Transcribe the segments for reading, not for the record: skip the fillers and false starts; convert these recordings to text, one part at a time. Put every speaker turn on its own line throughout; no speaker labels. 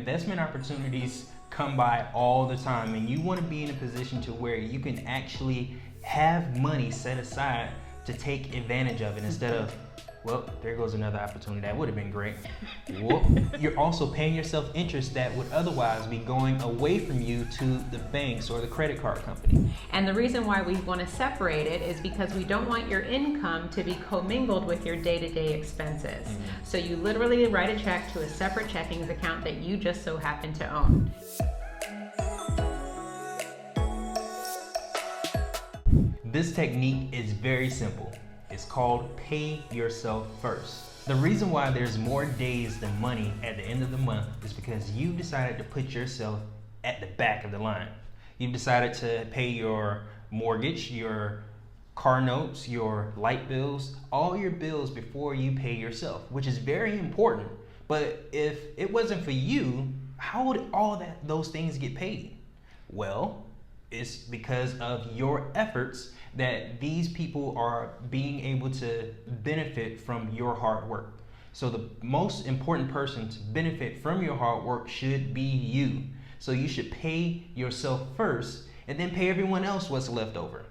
Investment opportunities come by all the time, and you want to be in a position to where you can actually have money set aside to take advantage of it instead of, well, there goes another opportunity. That would have been great. Whoop. You're also paying yourself interest that would otherwise be going away from you to the banks or the credit card company.
And the reason why we want to separate it is because we don't want your income to be commingled with your day-to-day expenses. So you literally write a check to a separate checking account that you just so happen to own.
This technique is very simple. It's called pay yourself first. The reason why there's more days than money at the end of the month is because you decided to put yourself at the back of the line. You've decided to pay your mortgage, your car notes, your light bills, all your bills before you pay yourself, which is very important. But if it wasn't for you, how would those things get paid? Well, it's because of your efforts that these people are being able to benefit from your hard work. So the most important person to benefit from your hard work should be you. So you should pay yourself first and then pay everyone else what's left over.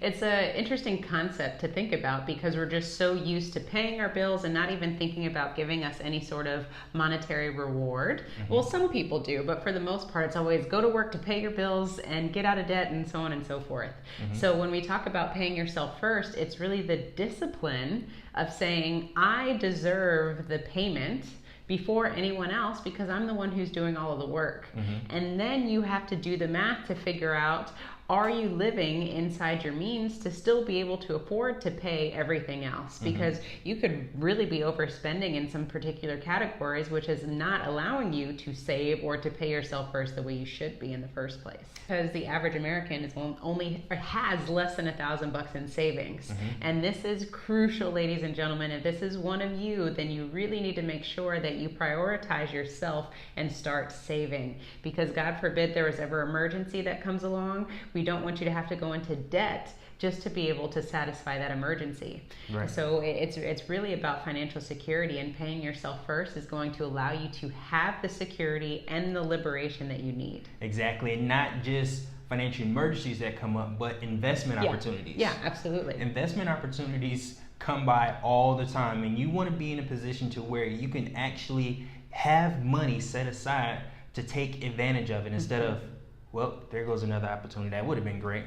It's an interesting concept to think about because we're just so used to paying our bills and not even thinking about giving us any sort of monetary reward. Well, some people do, but for the most part, it's always go to work to pay your bills and get out of debt and so on and so forth. So when we talk about paying yourself first, it's really the discipline of saying, I deserve the payment before anyone else because I'm the one who's doing all of the work. And then you have to do the math to figure out, are you living inside your means to still be able to afford to pay everything else? Because you could really be overspending in some particular categories, which is not allowing you to save or to pay yourself first the way you should be in the first place. Because the average American has less than $1,000 in savings. And this is crucial, ladies and gentlemen. If this is one of you, then you really need to make sure that you prioritize yourself and start saving. Because God forbid there is ever emergency that comes along, we don't want you to have to go into debt just to be able to satisfy that emergency. So it's really about financial security, and paying yourself first is going to allow you to have the security and the liberation that you need.
Exactly, and not just financial emergencies that come up, but investment opportunities.
Yeah, absolutely.
Investment opportunities come by all the time, and you want to be in a position to where you can actually have money set aside to take advantage of it instead of, well, there goes another opportunity. That would have been great.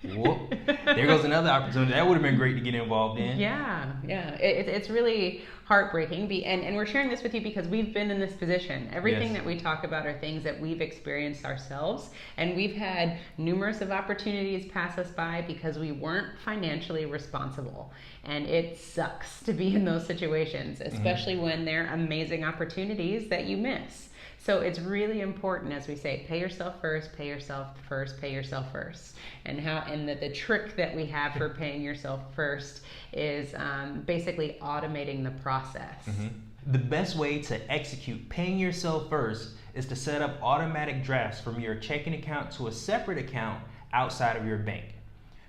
Whoop. There goes another opportunity. That would have been great to get involved in.
Yeah. It's really heartbreaking. And we're sharing this with you because we've been in this position. Everything that we talk about are things that we've experienced ourselves. And we've had numerous of opportunities pass us by because we weren't financially responsible. And it sucks to be in those situations, especially when they're amazing opportunities that you miss. So it's really important, as we say, pay yourself first, pay yourself first, pay yourself first. And the trick that we have for paying yourself first is basically automating the process.
The best way to execute paying yourself first is to set up automatic drafts from your checking account to a separate account outside of your bank.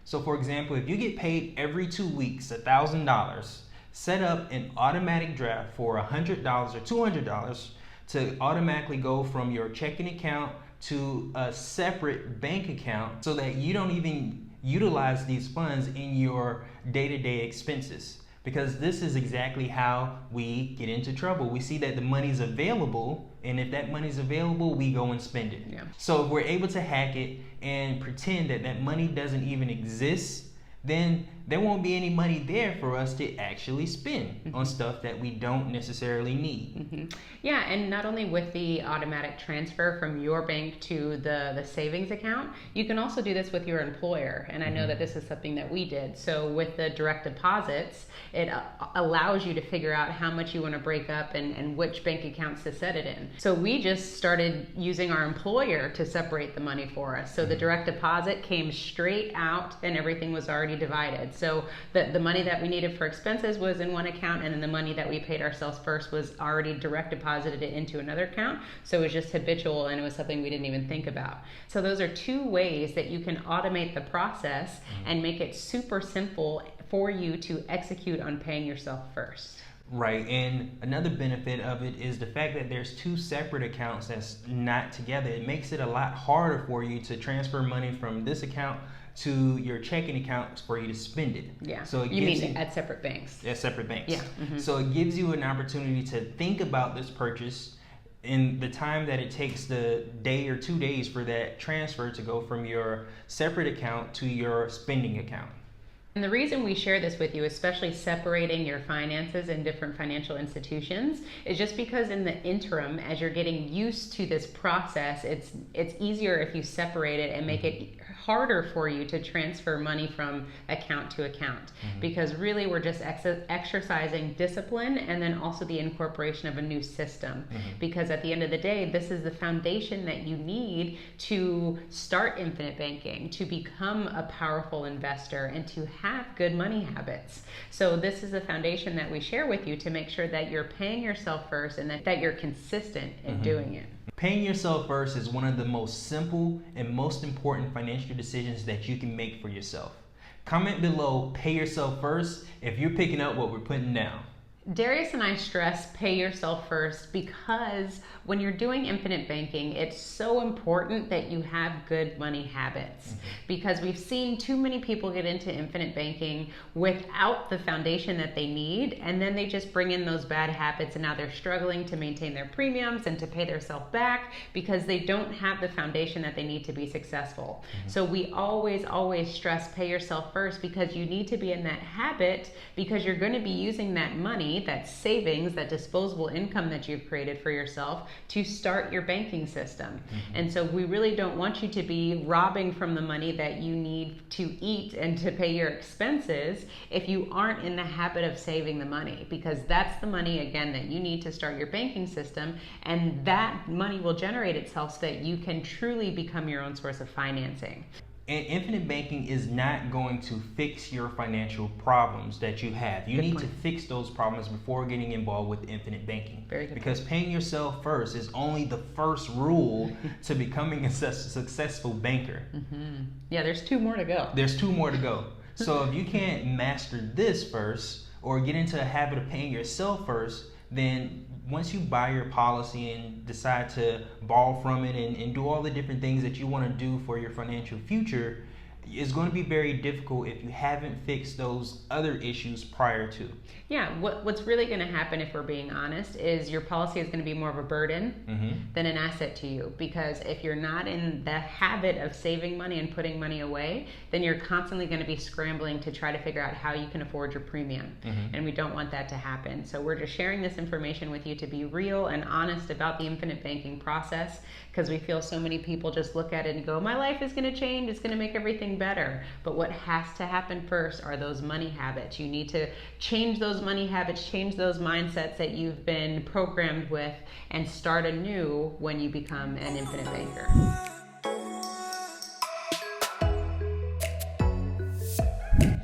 So for example, if you get paid every 2 weeks $1,000, set up an automatic draft for $100 or $200 to automatically go from your checking account to a separate bank account so that you don't even utilize these funds in your day-to-day expenses. Because this is exactly how we get into trouble. We see that the money's available, and if that money's available, we go and spend it. So if we're able to hack it and pretend that that money doesn't even exist, then there won't be any money there for us to actually spend on stuff that we don't necessarily need.
Yeah, and not only with the automatic transfer from your bank to the savings account, you can also do this with your employer. And I know that this is something that we did. So with the direct deposits, it allows you to figure out how much you want to break up and which bank accounts to set it in. So we just started using our employer to separate the money for us. So the direct deposit came straight out and everything was already divided. So the money that we needed for expenses was in one account, and then the money that we paid ourselves first was already direct deposited into another account. So it was just habitual, and it was something we didn't even think about. So those are two ways that you can automate the process and make it super simple for you to execute on paying yourself first.
Right, and another benefit of it is the fact that there's two separate accounts that's not together. It makes it a lot harder for you to transfer money from this account to your checking account for you to spend it.
Yeah.
So it
you
gives
mean at separate banks?
At separate banks.
Yeah. Mm-hmm.
So it gives you an opportunity to think about this purchase in the time that it takes, the day or 2 days for that transfer to go from your separate account to your spending account.
And the reason we share this with you, especially separating your finances in different financial institutions, is just because in the interim, as you're getting used to this process, it's easier if you separate it and make it harder for you to transfer money from account to account. Because really we're just exercising discipline and then also the incorporation of a new system. Because at the end of the day, this is the foundation that you need to start infinite banking, to become a powerful investor, and to have good money habits. So this is the foundation that we share with you to make sure that you're paying yourself first and that you're consistent in doing it.
Paying yourself first is one of the most simple and most important financial decisions that you can make for yourself. Comment below, pay yourself first, if you're picking up what we're putting down.
Darius and I stress pay yourself first because when you're doing infinite banking, it's so important that you have good money habits. Because we've seen too many people get into infinite banking without the foundation that they need, and then they just bring in those bad habits, and now they're struggling to maintain their premiums and to pay themselves back because they don't have the foundation that they need to be successful. So we always stress pay yourself first, because you need to be in that habit, because you're going to be using that money, that savings, that disposable income that you've created for yourself to start your banking system. And so we really don't want you to be robbing from the money that you need to eat and to pay your expenses if you aren't in the habit of saving the money, because that's the money, again, that you need to start your banking system, and that money will generate itself so that you can truly become your own source of financing.
And infinite banking is not going to fix your financial problems that you have. You need to fix those problems before getting involved with infinite banking.
Very good.
Because paying yourself first is only the first rule to becoming a successful banker.
Yeah, there's 2 more to go.
There's 2 more to go. So if you can't master this first, or get into a habit of paying yourself first, then once you buy your policy and decide to borrow from it and do all the different things that you want to do for your financial future, it's going to be very difficult if you haven't fixed those other issues prior to.
Yeah, what's really going to happen, if we're being honest, is your policy is going to be more of a burden than an asset to you. Because if you're not in the habit of saving money and putting money away, then you're constantly going to be scrambling to try to figure out how you can afford your premium. And we don't want that to happen. So we're just sharing this information with you to be real and honest about the infinite banking process, because we feel so many people just look at it and go, my life is going to change, it's going to make everything better. But what has to happen first are those money habits. You need to change those money habits, change those mindsets that you've been programmed with, and start anew when you become an infinite banker.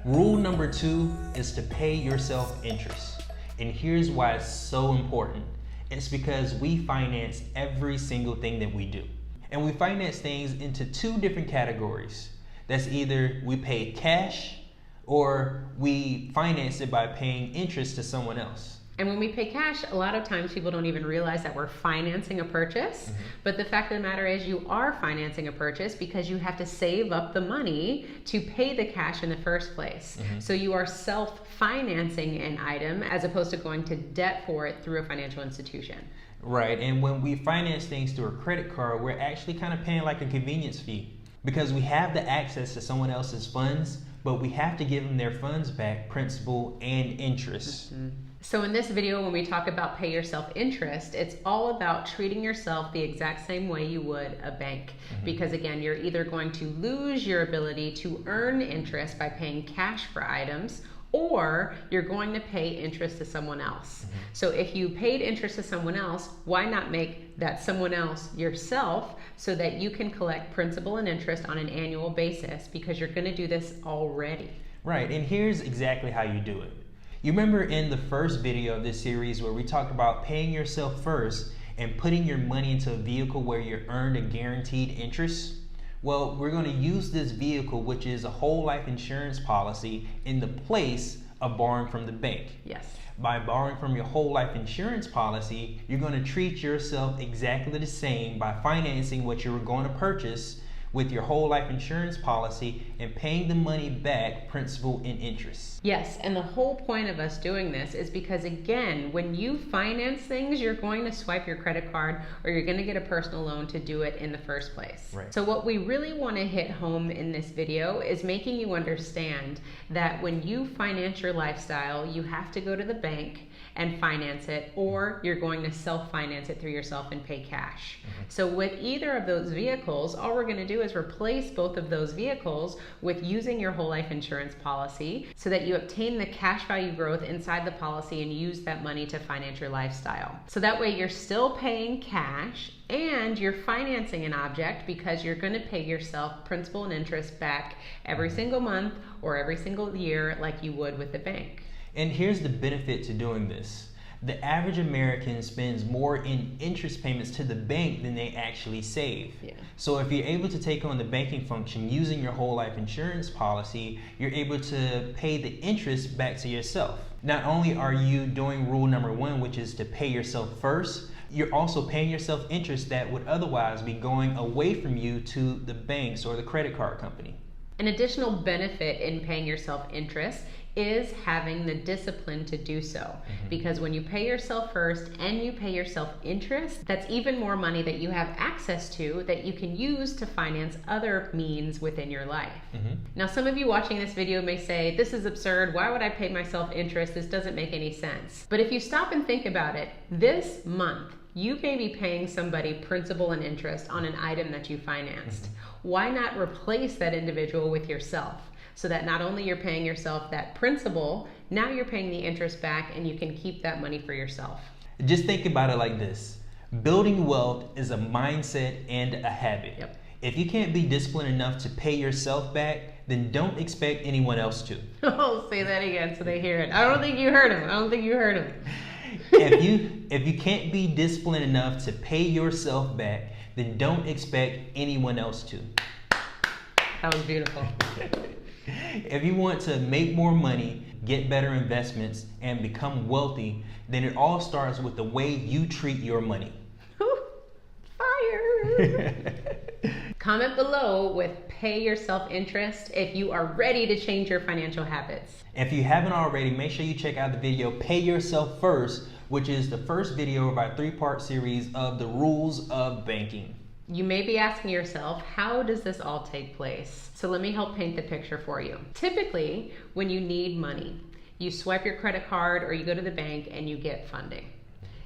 Rule number 2 is to pay yourself interest. And here's why it's so important. It's because we finance every single thing that we do. And we finance things into 2 different categories. That's either we pay cash or we finance it by paying interest to someone else.
And when we pay cash, a lot of times people don't even realize that we're financing a purchase. But the fact of the matter is you are financing a purchase because you have to save up the money to pay the cash in the first place. So you are self-financing an item as opposed to going to debt for it through a financial institution.
Right, and when we finance things through a credit card, we're actually kind of paying like a convenience fee, because we have the access to someone else's funds, but we have to give them their funds back, principal and interest.
So in this video, when we talk about pay yourself interest, it's all about treating yourself the exact same way you would a bank. Because again, you're either going to lose your ability to earn interest by paying cash for items, or you're going to pay interest to someone else. So if you paid interest to someone else, why not make that someone else yourself so that you can collect principal and interest on an annual basis, because you're going to do this already.
Right, and here's exactly how you do it. You remember in the first video of this series where we talked about paying yourself first and putting your money into a vehicle where you're earned a guaranteed interest? Well, we're going to use this vehicle, which is a whole life insurance policy, in the place of borrowing from the bank.
Yes.
By borrowing from your whole life insurance policy, you're going to treat yourself exactly the same by financing what you were going to purchase with your whole life insurance policy and paying the money back, principal and interest.
Yes, and the whole point of us doing this is because, again, when you finance things, you're going to swipe your credit card or you're going to get a personal loan to do it in the first place.
Right.
So what we really want to hit home in this video is making you understand that when you finance your lifestyle, you have to go to the bank and finance it, or you're going to self-finance it through yourself and pay cash. So with either of those vehicles, all we're going to do is replace both of those vehicles with using your whole life insurance policy so that you obtain the cash value growth inside the policy and use that money to finance your lifestyle. So that way you're still paying cash and you're financing an object because you're going to pay yourself principal and interest back every single month or every single year like you would with the bank.
And here's the benefit to doing this. The average American spends more in interest payments to the bank than they actually save.
Yeah.
So if you're able to take on the banking function using your whole life insurance policy, you're able to pay the interest back to yourself. Not only are you doing rule number 1, which is to pay yourself first, you're also paying yourself interest that would otherwise be going away from you to the banks or the credit card company.
An additional benefit in paying yourself interest is having the discipline to do so. Because when you pay yourself first and you pay yourself interest, that's even more money that you have access to that you can use to finance other means within your life. Now, some of you watching this video may say, this is absurd. Why would I pay myself interest? This doesn't make any sense. But if you stop and think about it, this month, you may be paying somebody principal and interest on an item that you financed. Why not replace that individual with yourself? So that not only you're paying yourself that principal, now you're paying the interest back and you can keep that money for yourself.
Just think about it like this. Building wealth is a mindset and a habit.
Yep.
If you can't be disciplined enough to pay yourself back, then don't expect anyone else to.
Oh, say that again so they hear it. I don't think you heard him.
If you can't be disciplined enough to pay yourself back, then don't expect anyone else to.
That was beautiful.
If you want to make more money, get better investments, and become wealthy, then it all starts with the way you treat your money.
Fire! Comment below with pay yourself interest if you are ready to change your financial habits.
If you haven't already, make sure you check out the video Pay Yourself First, which is the first video of our 3-part series of the rules of banking.
You may be asking yourself, how does this all take place? So let me help paint the picture for you. Typically, when you need money, you swipe your credit card or you go to the bank and you get funding.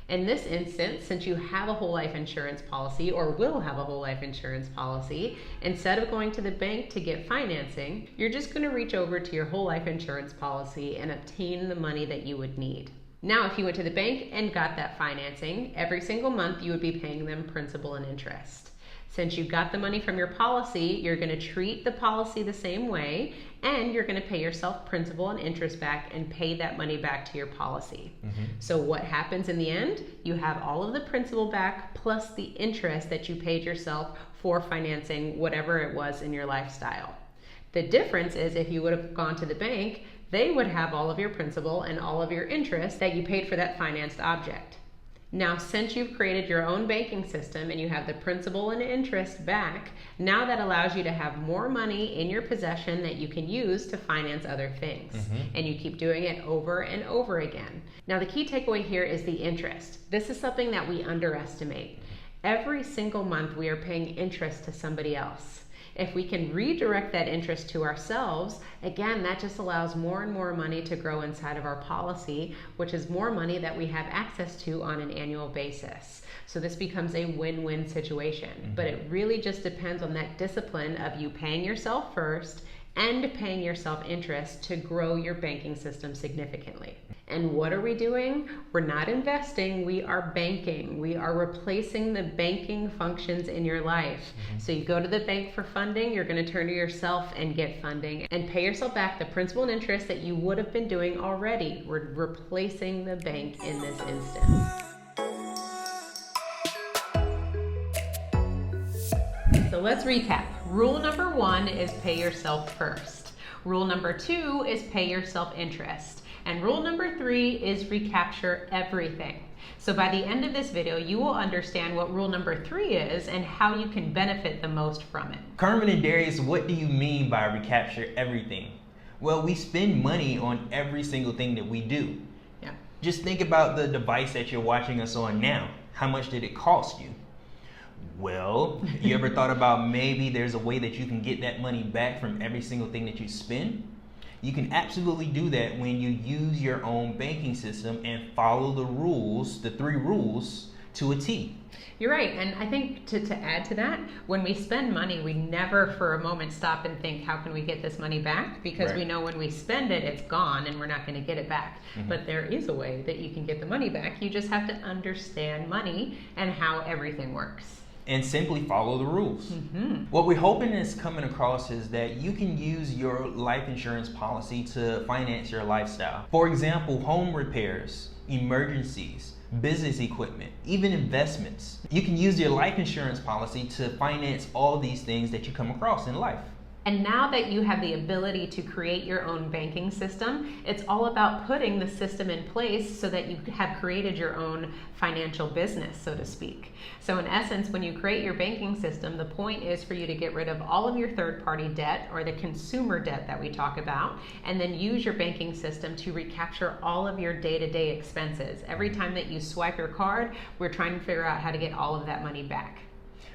In this instance, since you have a whole life insurance policy or will have a whole life insurance policy, instead of going to the bank to get financing, you're just going to reach over to your whole life insurance policy and obtain the money that you would need. Now, if you went to the bank and got that financing, every single month you would be paying them principal and interest. Since you got the money from your policy, you're going to treat the policy the same way, and you're going to pay yourself principal and interest back and pay that money back to your policy. So what happens in the end? You have all of the principal back plus the interest that you paid yourself for financing whatever it was in your lifestyle. The difference is if you would have gone to the bank, they would have all of your principal and all of your interest that you paid for that financed object. Now, since you've created your own banking system and you have the principal and interest back, now that allows you to have more money in your possession that you can use to finance other things. And you keep doing it over and over again. Now, the key takeaway here is the interest. This is something that we underestimate. Every single month we are paying interest to somebody else. If we can redirect that interest to ourselves, again, that just allows more and more money to grow inside of our policy, which is more money that we have access to on an annual basis. So this becomes a win-win situation. But it really just depends on that discipline of you paying yourself first and paying yourself interest to grow your banking system significantly. And what are we doing? We're not investing, we are banking. We are replacing the banking functions in your life. So you go to the bank for funding, you're going to turn to yourself and get funding and pay yourself back the principal and interest that you would have been doing already. We're replacing the bank in this instance. So let's recap. Rule number 1 is pay yourself first. Rule number 2 is pay yourself interest. And rule number 3 is recapture everything. So by the end of this video, you will understand what rule number 3 is and how you can benefit the most from it.
Carmen and Darius, what do you mean by recapture everything? Well, we spend money on every single thing that we do.
Yeah.
Just think about the device that you're watching us on now. How much did it cost you? Well, you ever thought about maybe there's a way that you can get that money back from every single thing that you spend? You can absolutely do that when you use your own banking system and follow the rules, the 3 rules, to a T.
You're right, and I think to add to that, when we spend money, we never for a moment stop and think, how can we get this money back? Because we know when we spend it, it's gone and we're not going to get it back. But there is a way that you can get the money back. You just have to understand money and how everything works.
And simply follow the rules. What we're hoping is coming across is that you can use your life insurance policy to finance your lifestyle. For example, home repairs, emergencies, business equipment, even investments. You can use your life insurance policy to finance all these things that you come across in life.
And now that you have the ability to create your own banking system, it's all about putting the system in place so that you have created your own financial business, so to speak. So in essence, when you create your banking system, the point is for you to get rid of all of your third-party debt or the consumer debt that we talk about, and then use your banking system to recapture all of your day-to-day expenses. Every time that you swipe your card, we're trying to figure out how to get all of that money back.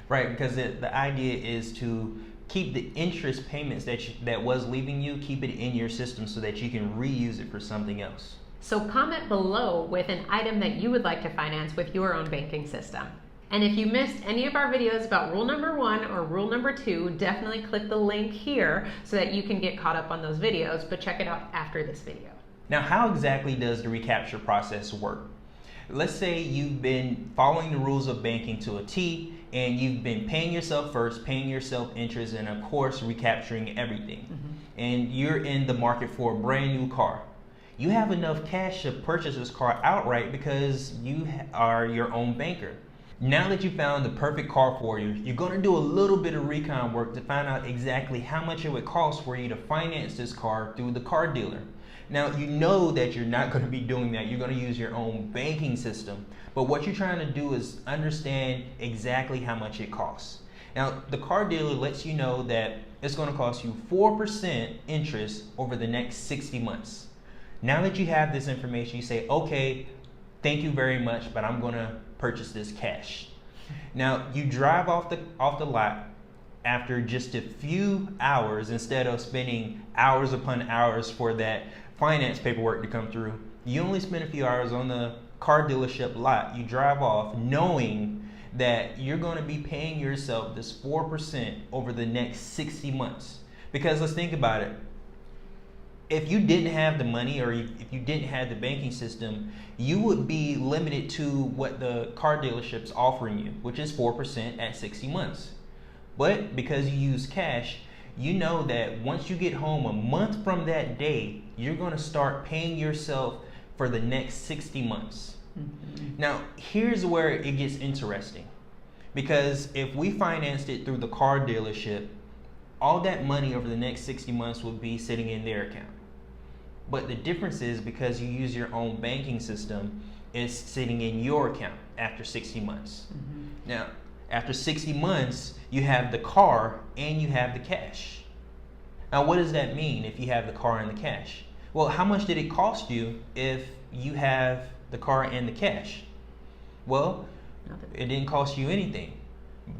Right, because the idea is to keep the interest payments that was leaving you, keep it in your system so that you can reuse it for something else.
So comment below with an item that you would like to finance with your own banking system. And if you missed any of our videos about rule number 1 or rule number 2, definitely click the link here so that you can get caught up on those videos, but check it out after this video.
Now, how exactly does the recapture process work? Let's say you've been following the rules of banking to a T, and you've been paying yourself first, paying yourself interest, and of course recapturing everything. And you're in the market for a brand new car. You have enough cash to purchase this car outright because you are your own banker. Now that you found the perfect car for you, you're going to do a little bit of recon work to find out exactly how much it would cost for you to finance this car through the car dealer. Now, you know that you're not going to be doing that. You're going to use your own banking system. But what you're trying to do is understand exactly how much it costs. Now, the car dealer lets you know that it's going to cost you 4% interest over the next 60 months. Now that you have this information, you say, okay, thank you very much, but I'm going to purchase this cash. Now, you drive off the lot after just a few hours instead of spending hours upon hours for that finance paperwork to come through. You only spend a few hours on the car dealership lot. You drive off knowing that you're going to be paying yourself this 4% over the next 60 months. Because let's think about it. If you didn't have the money or if you didn't have the banking system, you would be limited to what the car dealership's offering you, which is 4% at 60 months. But because you use cash, you know that once you get home a month from that day, you're going to start paying yourself for the next 60 months. Now, here's where it gets interesting. Because if we financed it through the car dealership, all that money over the next 60 months would be sitting in their account. But the difference is because you use your own banking system, it's sitting in your account after 60 months. Now, after 60 months, you have the car and you have the cash. Now, what does that mean if you have the car and the cash? Well, how much did it cost you if you have the car and the cash? Well, it didn't cost you anything,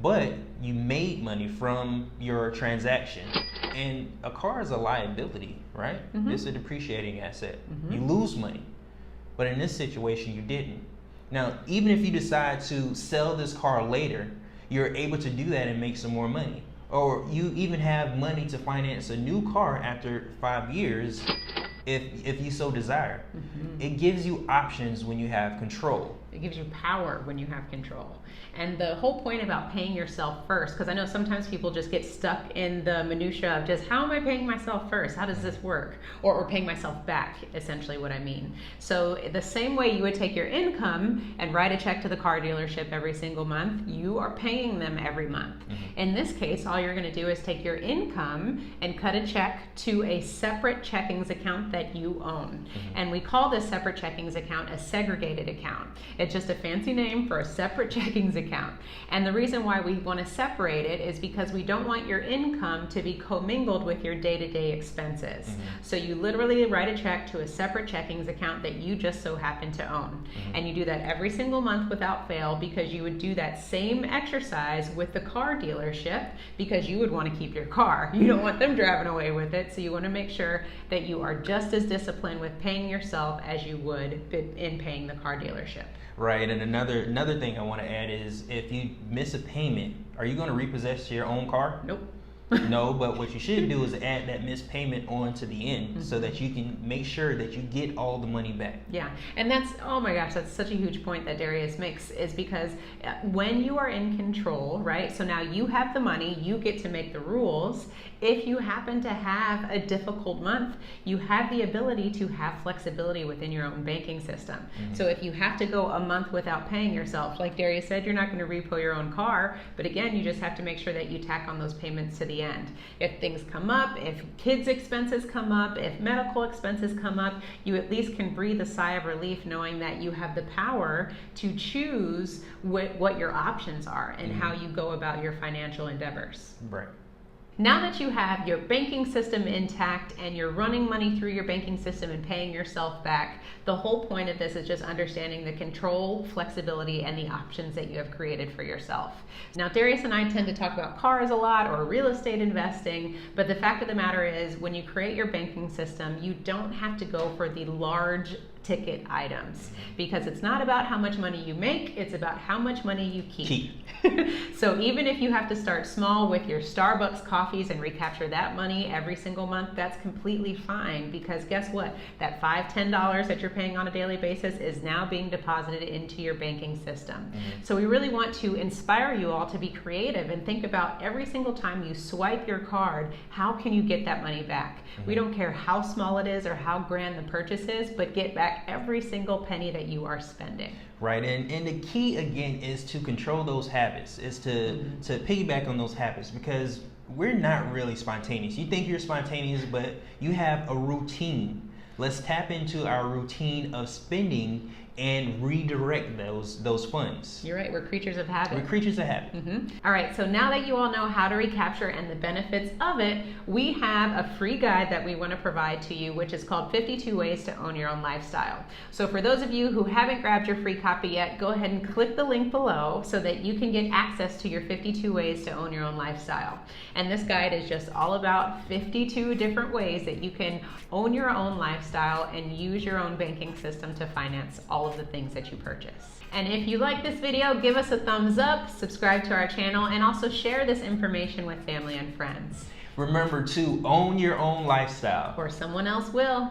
but you made money from your transaction. And a car is a liability, right? It's a depreciating asset. You lose money. But in this situation, you didn't. Now, even if you decide to sell this car later, you're able to do that and make some more money. Or you even have money to finance a new car after 5 years if you so desire. It gives you options when you have control.
It gives you power when you have control. And the whole point about paying yourself first, because I know sometimes people just get stuck in the minutia of just, how am I paying myself first? How does this work? Or paying myself back, essentially what I mean. So the same way you would take your income and write a check to the car dealership every single month, you are paying them every month. In this case, all you're going to do is take your income and cut a check to a separate checkings account that you own. And we call this separate checkings account a segregated account. It's just a fancy name for a separate checkings account. And the reason why we want to separate it is because we don't want your income to be commingled with your day-to-day expenses. So you literally write a check to a separate checkings account that you just so happen to own. And you do that every single month without fail, because you would do that same exercise with the car dealership, because you would want to keep your car. You don't want them driving away with it. So you want to make sure that you are just as disciplined with paying yourself as you would in paying the car dealership.
Right, and another thing I want to add is, if you miss a payment, are you going to repossess your own car?
Nope.
No, but what you should do is add that missed payment on to the end, so that you can make sure that you get all the money back.
Yeah, and that's, oh my gosh, that's such a huge point that Darius makes, is because when you are in control, right? So now you have the money, you get to make the rules. If you happen to have a difficult month, you have the ability to have flexibility within your own banking system. So if you have to go a month without paying yourself, like Darius said, you're not going to repo your own car, but again, you just have to make sure that you tack on those payments to the end. If things come up, if kids' expenses come up, if medical expenses come up, you at least can breathe a sigh of relief knowing that you have the power to choose what your options are and how you go about your financial endeavors.
Right.
Now that you have your banking system intact and you're running money through your banking system and paying yourself back, the whole point of this is just understanding the control, flexibility, and the options that you have created for yourself. Now, Darius and I tend to talk about cars a lot or real estate investing, but the fact of the matter is, when you create your banking system, you don't have to go for the large ticket items, because it's not about how much money you make, it's about how much money you keep. So even if you have to start small with your Starbucks coffees and recapture that money every single month, that's completely fine, because guess what? That $5, $10 that you're paying on a daily basis is now being deposited into your banking system. So we really want to inspire you all to be creative and think about, every single time you swipe your card, how can you get that money back? We don't care how small it is or how grand the purchase is, but get back every single penny that you are spending.
Right, and the key again is to control those habits, is to piggyback on those habits, because we're not really spontaneous. You think you're spontaneous, but you have a routine. Let's tap into our routine of spending and redirect those funds.
You're right, we're creatures of habit.
We're creatures of habit.
All right, so now that you all know how to recapture and the benefits of it, we have a free guide that we want to provide to you, which is called 52 Ways to Own Your Own Lifestyle. So for those of you who haven't grabbed your free copy yet, go ahead and click the link below so that you can get access to your 52 Ways to Own Your Own Lifestyle. And this guide is just all about 52 different ways that you can own your own lifestyle and use your own banking system to finance all of the things that you purchase. And if you like this video, give us a thumbs up, subscribe to our channel, and also share this information with family and friends.
Remember to own your own lifestyle,
or someone else will.